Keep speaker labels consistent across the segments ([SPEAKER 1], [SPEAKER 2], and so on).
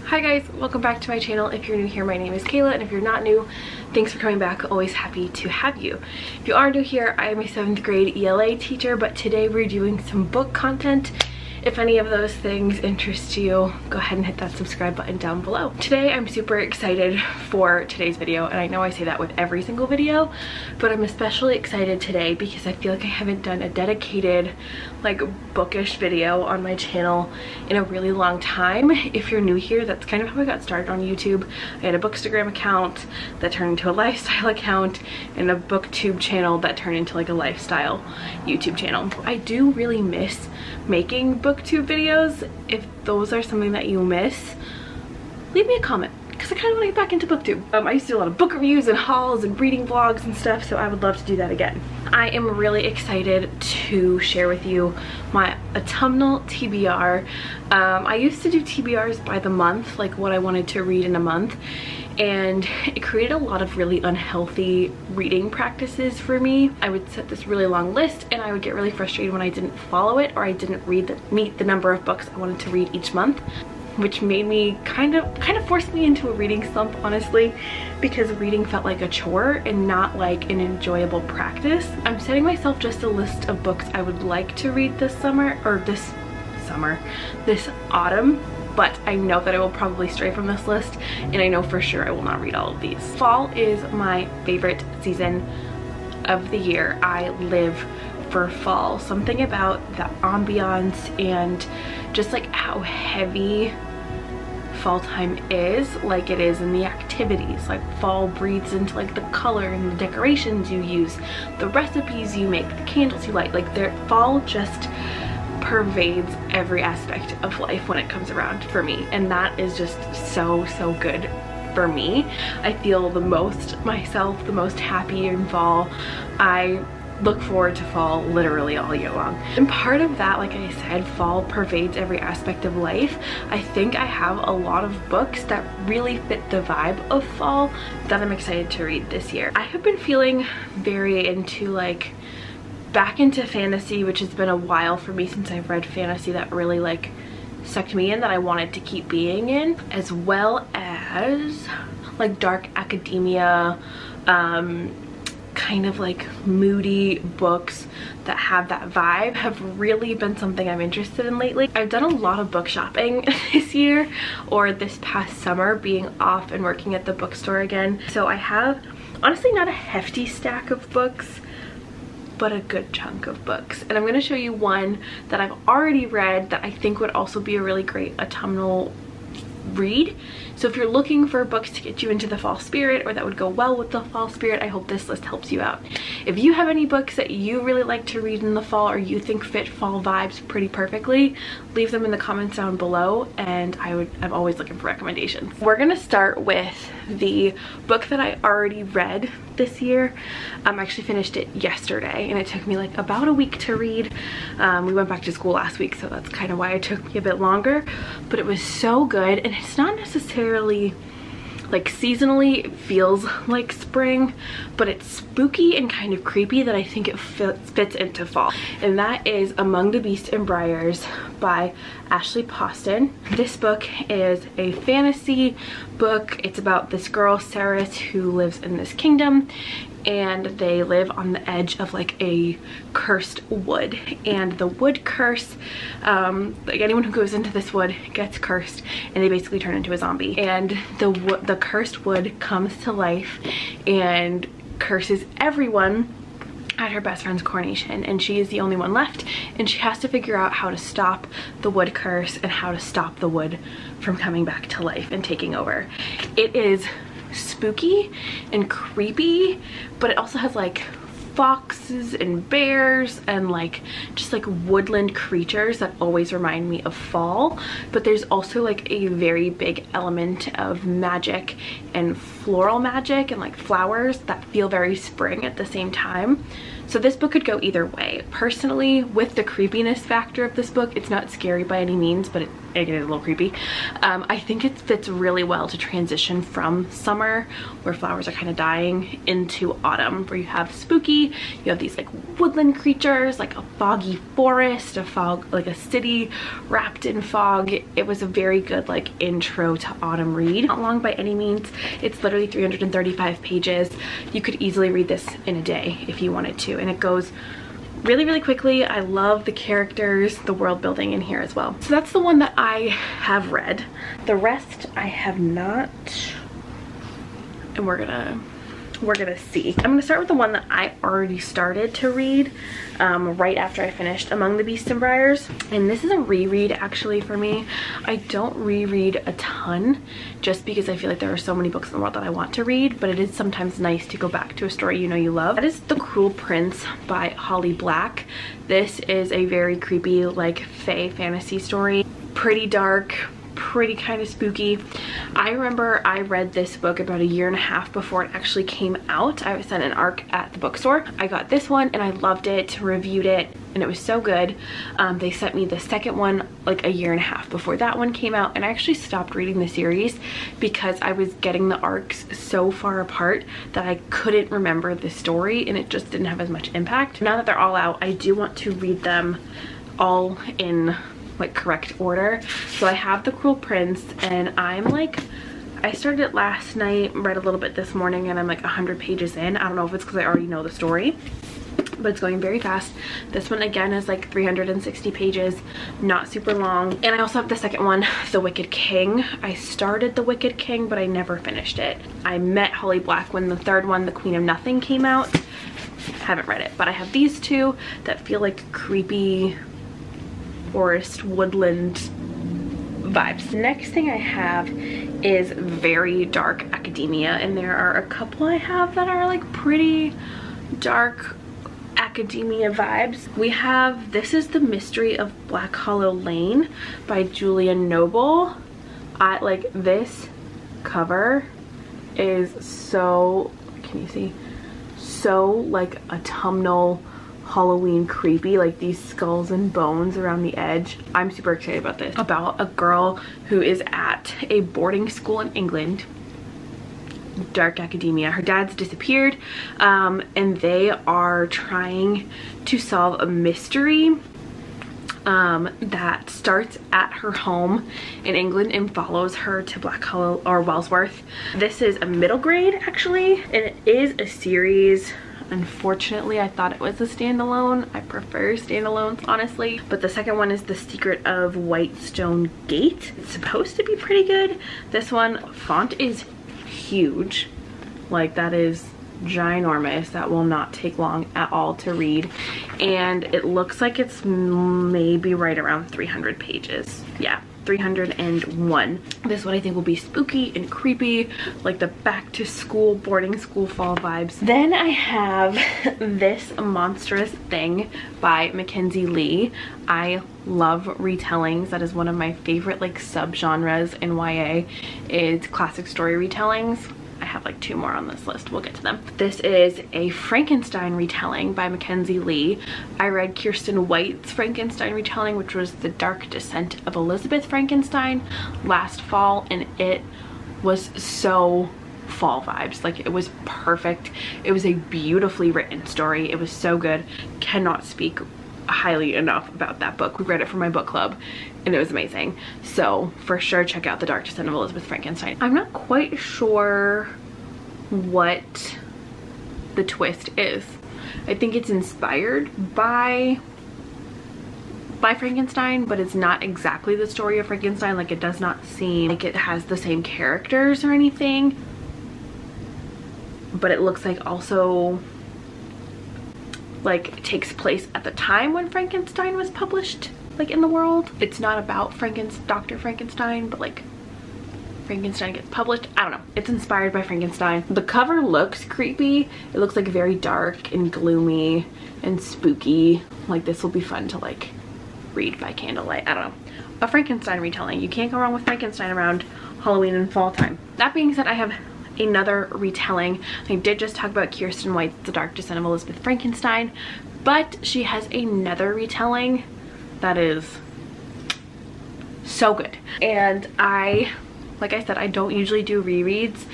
[SPEAKER 1] Hi guys, welcome back to my channel. If you're new here, my name is Kayla, and if you're not new, thanks for coming back. Always happy to have you. If you are new here, I am a 7th grade ELA teacher, but today we're doing some book content. If any of those things interest you, go ahead and hit that subscribe button down below. Today I'm super excited for today's video, and I know I say that with every single video, but I'm especially excited today because I feel like I haven't done a dedicated like bookish video on my channel in a really long time. If you're new here, that's kind of how I got started on YouTube. I had a Bookstagram account that turned into a lifestyle account and a BookTube channel that turned into like a lifestyle YouTube channel. I do really miss making BookTube videos. If those are something that you miss, leave me a comment because I kind of want to get back into BookTube. I used to do a lot of book reviews and hauls and reading vlogs and stuff, so I would love to do that again. I am really excited to share with you my autumnal TBR. I used to do TBRs by the month, like what I wanted to read in a month, and it created a lot of really unhealthy reading practices for me. I would set this really long list and I would get really frustrated when I didn't follow it or I didn't meet the number of books I wanted to read each month, which made me kind of forced me into a reading slump, honestly, because reading felt like a chore and not like an enjoyable practice. I'm setting myself just a list of books I would like to read this summer, or this autumn, but I know that I will probably stray from this list, and I know for sure I will not read all of these. Fall is my favorite season of the year. I live for fall. Something about the ambiance and just like how heavy fall time is, like it is in the activities. Like fall breathes into like the color and the decorations you use, the recipes you make, the candles you light. Like fall just pervades every aspect of life when it comes around for me, and that is just so good for me. I feel the most myself, the most happy in fall. I look forward to fall literally all year long, and part of that, like I said, fall pervades every aspect of life. I think I have a lot of books that really fit the vibe of fall that I'm excited to read this year. I have been feeling very into back into fantasy, which has been a while for me since I've read fantasy that really like sucked me in, that I wanted to keep being in, as well as like dark academia, kind of like moody books that have that vibe have really been something I'm interested in lately. I've done a lot of book shopping this year, or this past summer, being off and working at the bookstore again. So I have honestly not a hefty stack of books, but a good chunk of books, and I'm going to show you one that I've already read that I think would also be a really great autumnal read. So if you're looking for books to get you into the fall spirit, or that would go well with the fall spirit, I hope this list helps you out. If you have any books that you really like to read in the fall, or you think fit fall vibes pretty perfectly, leave them in the comments down below, and I'm always looking for recommendations. We're gonna start with the book that I already read this year. I actually finished it yesterday, and it took me like about a week to read. We went back to school last week, so that's kind of why it took me a bit longer, but it was so good. And it's not necessarily like seasonally, it feels like spring, but it's spooky and kind of creepy that I think it fits into fall, and that is Among the Beast and Briars by Ashley Poston. This book is a fantasy book. It's about this girl, Ceres, who lives in this kingdom, and they live on the edge of like a cursed wood, and the wood curse, like anyone who goes into this wood gets cursed, and they basically turn into a zombie, and the cursed wood comes to life and curses everyone at her best friend's coronation, and she is the only one left, and she has to figure out how to stop the wood curse and how to stop the wood from coming back to life and taking over. It is spooky and creepy, but it also has like foxes and bears and like just like woodland creatures that always remind me of fall, but there's also like a very big element of magic and floral magic and like flowers that feel very spring at the same time. So this book could go either way. Personally, with the creepiness factor of this book, it's not scary by any means, but it is a little creepy. I think it fits really well to transition from summer, where flowers are kind of dying, into autumn, where you have spooky, you have these like woodland creatures, like a foggy forest, a fog, like a city wrapped in fog. It was a very good like intro to autumn read. Not long by any means. It's literally 335 pages. You could easily read this in a day if you wanted to, and it goes really quickly. I love the characters, the world building in here as well. So that's the one that I have read. The rest I have not, and we're gonna see. I'm gonna start with the one that I already started to read right after I finished Among the Beasts and Briars, and this is a reread actually for me. I don't reread a ton just because I feel like there are so many books in the world that I want to read, but it is sometimes nice to go back to a story you know you love. That is The Cruel Prince by Holly Black. This is a very creepy like fae fantasy story, pretty dark, pretty kind of spooky. I remember I read this book about 1.5 years before it actually came out. I was sent an ARC at the bookstore. I got this one and I loved it, reviewed it, and it was so good. They sent me the second one like 1.5 years before that one came out, and I actually stopped reading the series because I was getting the arcs so far apart that I couldn't remember the story, and it just didn't have as much impact. Now that they're all out, I do want to read them all in like correct order. So I have The Cruel Prince, and I'm like, I started it last night, read a little bit this morning, and I'm like 100 pages in. I don't know if it's because I already know the story, but it's going very fast. This one again is like 360 pages, not super long. And I also have the second one, The Wicked King. I started The Wicked King, but I never finished it. I met Holly Black when the third one, The Queen of Nothing, came out. Haven't read it, but I have these two that feel like creepy forest woodland vibes. The next thing I have is very dark academia, and there are a couple I have that are like pretty dark academia vibes. We have This Is the Mystery of Black Hollow Lane by Julia Noble. I like this cover is so, can you see, so like autumnal Halloween creepy, like these skulls and bones around the edge. I'm super excited about this. About a girl who is at a boarding school in England. Dark academia. Her dad's disappeared, and they are trying to solve a mystery that starts at her home in England and follows her to Black Hollow or Wellsworth. This is a middle grade actually, and it is a series. Unfortunately, I thought it was a standalone. I prefer standalones, honestly. But the second one is The Secret of Whitestone Gate. It's supposed to be pretty good. This one, font is huge. Like, that is ginormous. That will not take long at all to read. And it looks like it's maybe right around 300 pages. Yeah. 301. This one I think will be spooky and creepy, like the back to school, boarding school fall vibes. Then I have This Monstrous Thing by Mackenzie Lee. I love retellings. That is one of my favorite like subgenres in YA, is classic story retellings. I have like 2 more on this list. We'll get to them. This is a Frankenstein retelling by Mackenzie Lee. I read Kirsten White's Frankenstein retelling, which was The Dark Descent of Elizabeth Frankenstein, last fall, and it was so fall vibes. Like, it was perfect. It was a beautifully written story. It was so good. Cannot speak highly enough about that book. We read it for my book club and it was amazing. So for sure check out The Dark Descent of Elizabeth Frankenstein. I'm not quite sure what the twist is. I think it's inspired by Frankenstein, but it's not exactly the story of Frankenstein. Like, it does not seem like it has the same characters or anything, but it looks like also like takes place at the time when Frankenstein was published, like in the world. It's not about Dr. Frankenstein, but like Frankenstein gets published. I don't know. It's inspired by Frankenstein. The cover looks creepy. It looks like very dark and gloomy and spooky. Like, this will be fun to like read by candlelight. I don't know. A Frankenstein retelling. You can't go wrong with Frankenstein around Halloween and fall time. That being said, I have another retelling. I did just talk about Kirsten White's The Dark Descent of Elizabeth Frankenstein, but she has another retelling that is so good. And like I said, I don't usually do rereads,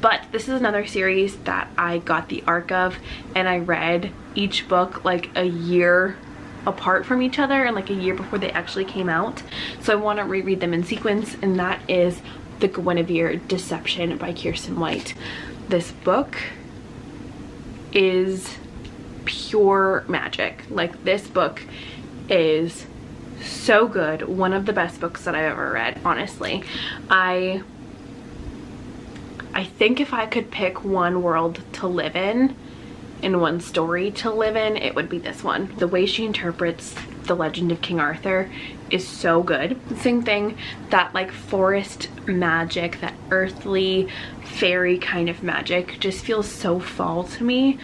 [SPEAKER 1] but this is another series that I got the arc of, and I read each book like a year apart from each other and like a year before they actually came out. So I want to reread them in sequence, and that is The Gwenevere Deception by Kiersten White. This book is pure magic. Like, this book is so good. One of the best books that I've ever read, honestly. I think if I could pick one world to live in and one story to live in, it would be this one. The way she interprets the legend of King Arthur is so good. Same thing, that like forest magic, that earthly fairy kind of magic just feels so fall to me,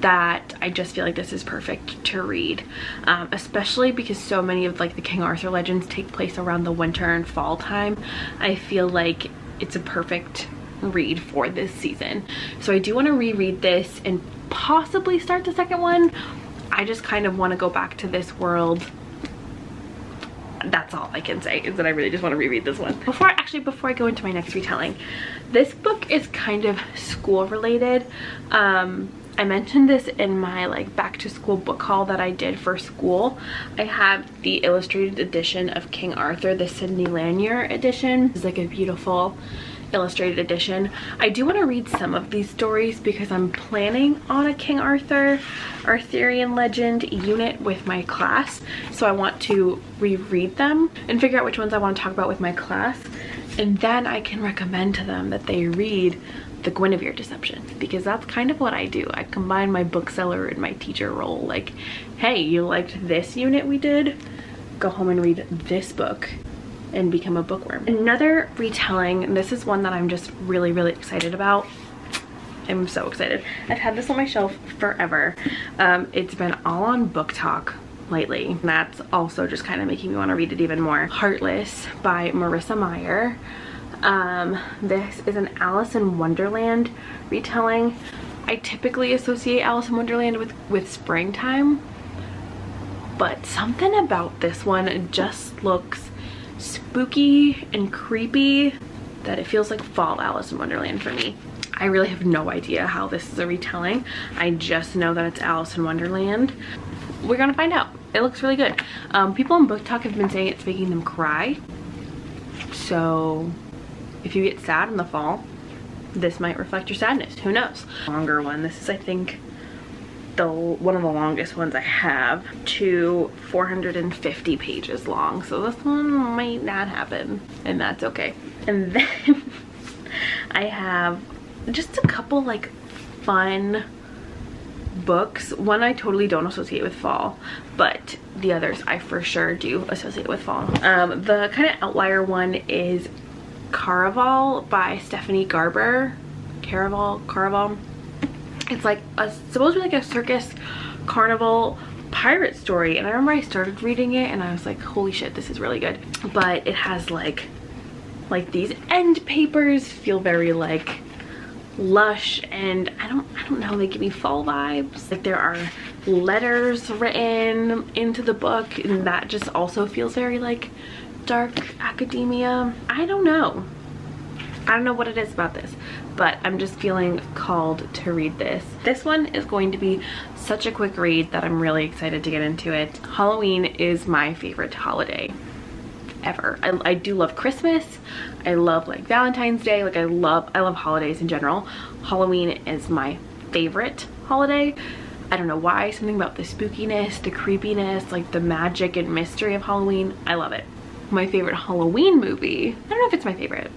[SPEAKER 1] that I just feel like this is perfect to read, especially because so many of like the King Arthur legends take place around the winter and fall time. I feel like it's a perfect read for this season. So I do want to reread this and possibly start the second one. I just kind of want to go back to this world. That's all I can say, is that I really just want to reread this one. Before I go into my next retelling, this book is kind of school related. I mentioned this in my like back to school book haul that I did for school. I have the illustrated edition of King Arthur, the Sydney Lanier edition. It's like a beautiful illustrated edition. I do want to read some of these stories because I'm planning on a King Arthur Arthurian legend unit with my class, so I want to reread them and figure out which ones I want to talk about with my class, and then I can recommend to them that they read The Gwenevere Deception, because that's kind of what I do. I combine my bookseller and my teacher role. Like, hey, you liked this unit we did? Go home and read this book and become a bookworm. Another retelling, and this is one that I'm just really, really excited about. I'm so excited. I've had this on my shelf forever. It's been all on Book Talk lately. And that's also just kind of making me want to read it even more. Heartless by Marissa Meyer. This is an Alice in Wonderland retelling. I typically associate Alice in Wonderland with springtime, but something about this one just looks spooky and creepy that it feels like fall Alice in Wonderland for me. I really have no idea how this is a retelling. I just know that it's Alice in Wonderland. We're gonna find out. It looks really good. People on Book Talk have been saying it's making them cry. So if you get sad in the fall, this might reflect your sadness. Who knows? Longer one. This is, I think, one of the longest ones I have, to 450 pages long. So this one might not happen, and that's okay. And then I have just a couple like fun books. One I totally don't associate with fall, but the others I for sure do associate with fall. The kind of outlier one is Caraval by Stephanie Garber. Caraval. It's like supposed to be like a circus carnival pirate story, and I remember I started reading it and I was like, holy shit, this is really good. But it has like these end papers feel very like lush, and I don't know, they give me fall vibes. Like there are letters written into the book, and that just also feels very like dark academia. I don't know what it is about this, but I'm just feeling called to read this. This one is going to be such a quick read that I'm really excited to get into it. Halloween is my favorite holiday ever. I do love Christmas. I love like Valentine's Day. Like I love holidays in general. Halloween is my favorite holiday. I don't know why. Something about the spookiness, the creepiness, like the magic and mystery of Halloween. I love it. My favorite Halloween movie, I don't know if it's my favorite.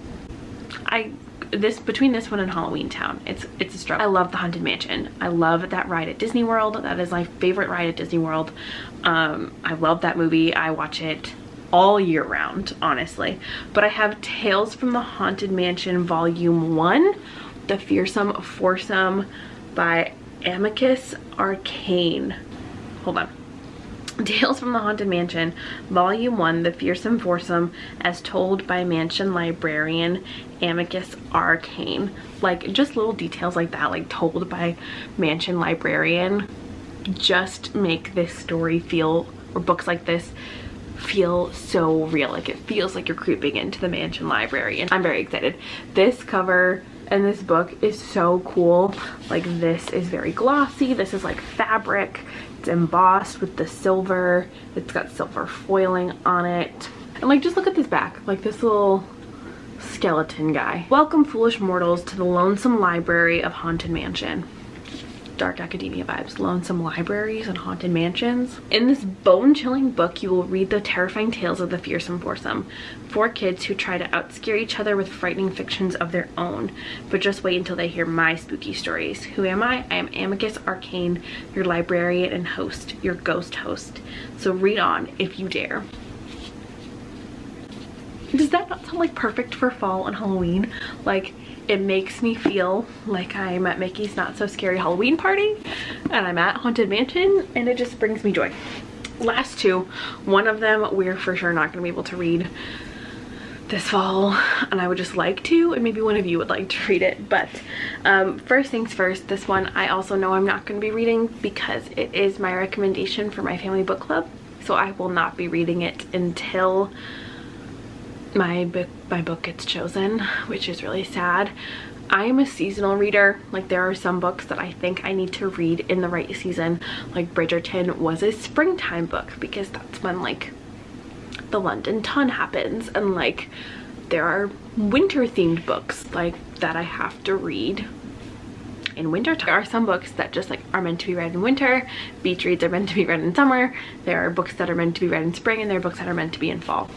[SPEAKER 1] Between this one and Halloween Town, it's a struggle. I love the Haunted Mansion. I love that ride at Disney World. That is my favorite ride at Disney World. I love that movie. I watch it all year round, honestly. But I have Tales from the Haunted Mansion Volume 1, The Fearsome Foursome by Amicus Arcane. Hold on. Tales from the Haunted Mansion Volume 1, The Fearsome Foursome, as told by mansion librarian Amicus Arcane. Like just little details like that, like told by mansion librarian, just make this story feel, or books like this feel so real. Like it feels like you're creeping into the mansion library, and I'm very excited. This cover and this book is so cool. Like this is very glossy. This is like fabric. It's embossed with the silver. It's got silver foiling on it. And like, just look at this back, like this little skeleton guy. Welcome, foolish mortals, to the lonesome library of Haunted Mansion. Dark academia vibes. Lonesome libraries and haunted mansions. In this bone-chilling book, you will read the terrifying tales of the fearsome foursome. 4 kids who try to outscare each other with frightening fictions of their own. But just wait until they hear my spooky stories. Who am I? I am Amicus Arcane, your librarian and host, your ghost host. So read on if you dare. Does that not sound like perfect for fall and Halloween? Like, it makes me feel like I'm at Mickey's Not So Scary Halloween party and I'm at Haunted Mansion, and it just brings me joy. Last 2, one of them we're for sure not going to be able to read this fall, and I would just like to, and maybe one of you would like to read it. But first things first, this one I also know I'm not going to be reading because it is my recommendation for my family book club, so I will not be reading it until my book gets chosen, which is really sad. I am a seasonal reader. Like, there are some books that I think I need to read in the right season. Like Bridgerton was a springtime book because that's when like the London Ton happens, and like there are winter themed books like that I have to read in winter time. There are some books that just like are meant to be read in winter. Beach reads are meant to be read in summer. There are books that are meant to be read in spring, and there are books that are meant to be in fall.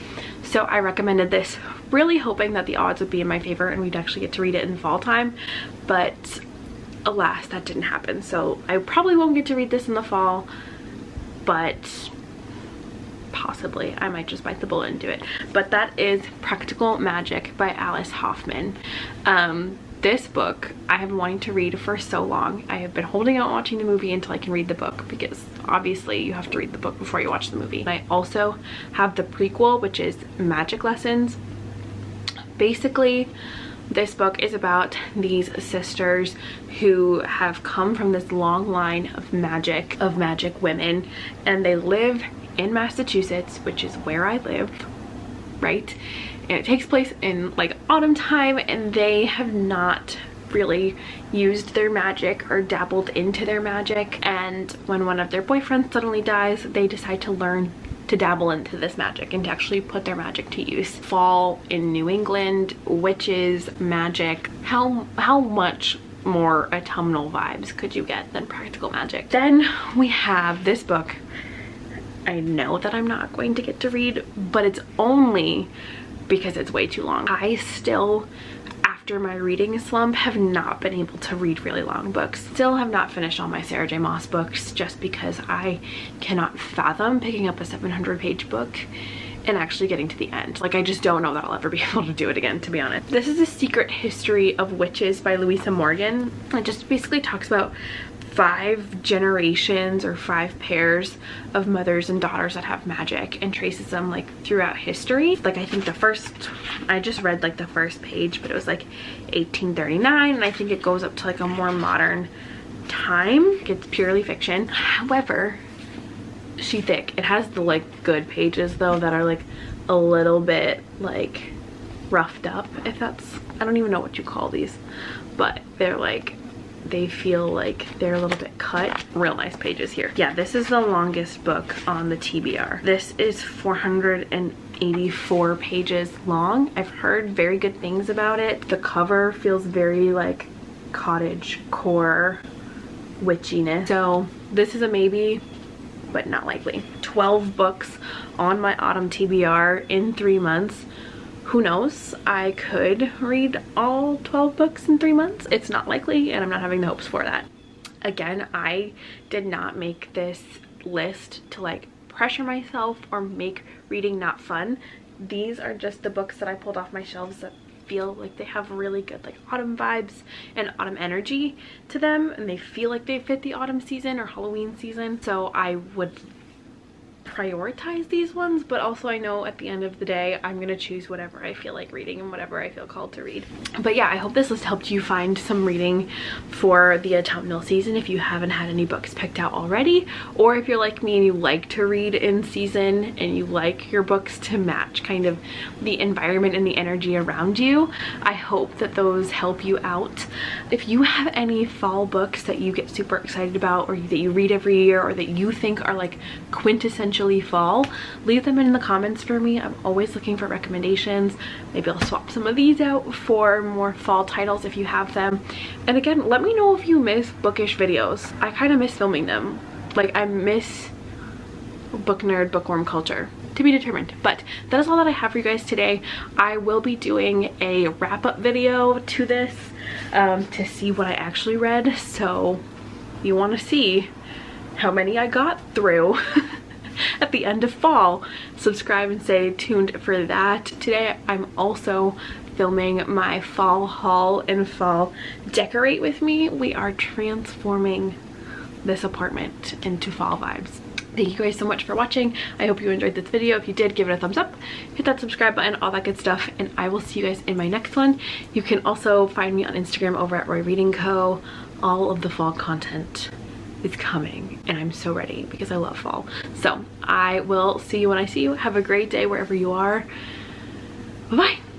[SPEAKER 1] So I recommended this, really hoping that the odds would be in my favor and we'd actually get to read it in fall time, but alas, that didn't happen. So I probably won't get to read this in the fall, but possibly I might just bite the bullet and do it. But that is Practical Magic by Alice Hoffman. This book I have been wanting to read for so long. I have been holding out watching the movie until I can read the book, because obviously you have to read the book before you watch the movie. I also have the prequel, which is Magic Lessons. Basically, this book is about these sisters who have come from this long line of magic women, and they live in Massachusetts, which is where I live, right? And it takes place in like autumn time, and they have not really used their magic or dabbled into their magic, and when one of their boyfriends suddenly dies, they decide to learn to dabble into this magic and to actually put their magic to use. Fall in New England, witches, magic. How much more autumnal vibes could you get than Practical Magic? Then we have this book I know that I'm not going to get to read, but it's only because it's way too long. I still, after my reading slump, have not been able to read really long books. Still have not finished all my Sarah J Maas books, just because I cannot fathom picking up a 700-page book and actually getting to the end. Like, I just don't know that I'll ever be able to do it again, to be honest. This is A Secret History of Witches by Louisa Morgan. It just basically talks about 5 generations or 5 pairs of mothers and daughters that have magic, and traces them like throughout history. Like, I think I just read like the first page, but it was like 1839, and I think it goes up to like a more modern time. It's purely fiction. However, she's thick. It has the like good pages though that are like a little bit like roughed up, if that's, I don't even know what you call these, but they're like, they feel like they're a little bit cut. Real nice pages here. Yeah, this is the longest book on the TBR. This is 484 pages long. I've heard very good things about it. The cover feels very like cottage core witchiness. So this is a maybe, but not likely. 12 books on my autumn TBR in 3 months. Who knows? I could read all 12 books in 3 months. It's not likely, and I'm not having the hopes for that. Again, I did not make this list to like pressure myself or make reading not fun. These are just the books that I pulled off my shelves that feel like they have really good like autumn vibes and autumn energy to them, and they feel like they fit the autumn season or Halloween season. So I would prioritize these ones, but also I know at the end of the day I'm gonna choose whatever I feel like reading and whatever I feel called to read. But yeah, I hope this list helped you find some reading for the autumnal season if you haven't had any books picked out already, or if you're like me and you like to read in season and you like your books to match kind of the environment and the energy around you. I hope that those help you out. If you have any fall books that you get super excited about, or that you read every year, or that you think are like quintessentially fall, leave them in the comments for me. I'm always looking for recommendations. Maybe I'll swap some of these out for more fall titles if you have them. And again, let me know if you miss bookish videos. I kind of miss filming them. Like, I miss book nerd, bookworm culture. To be determined. But that is all that I have for you guys today. I will be doing a wrap-up video to this to see what I actually read. So if you want to see how many I got through at the end of fall, subscribe and stay tuned for that. Today I'm also filming my fall haul and fall decorate with me. We are transforming this apartment into fall vibes. Thank you guys so much for watching. I hope you enjoyed this video. If you did, give it a thumbs up, hit that subscribe button, all that good stuff, and I will see you guys in my next one. You can also find me on Instagram over at Roy Reading Co. All of the fall content is coming and I'm so ready because I love fall. So I will see you when I see you. Have a great day wherever you are. Bye-bye.